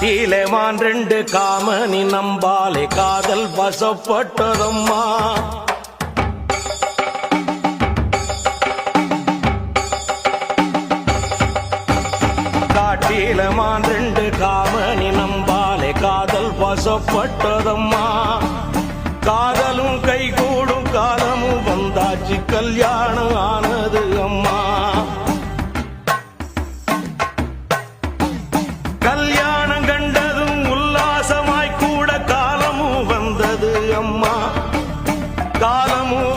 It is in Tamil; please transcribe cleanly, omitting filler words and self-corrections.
காட்டிலே மான் ரெண்டு காமனி நம்பாலே காதல் வசப்பட்டதம்மா. காட்டிலே மான் ரெண்டு காமனி நம்பாலே காதல் வசப்பட்டதம்மா. காதலும் கைகூடும் காலமும் வந்தாச்சு கல்யாணம் ஆனது அம்மா. கல்யாணம் கண்டதும் உல்லாசமாய் கூட காலமும் வந்தது அம்மா. காலமும்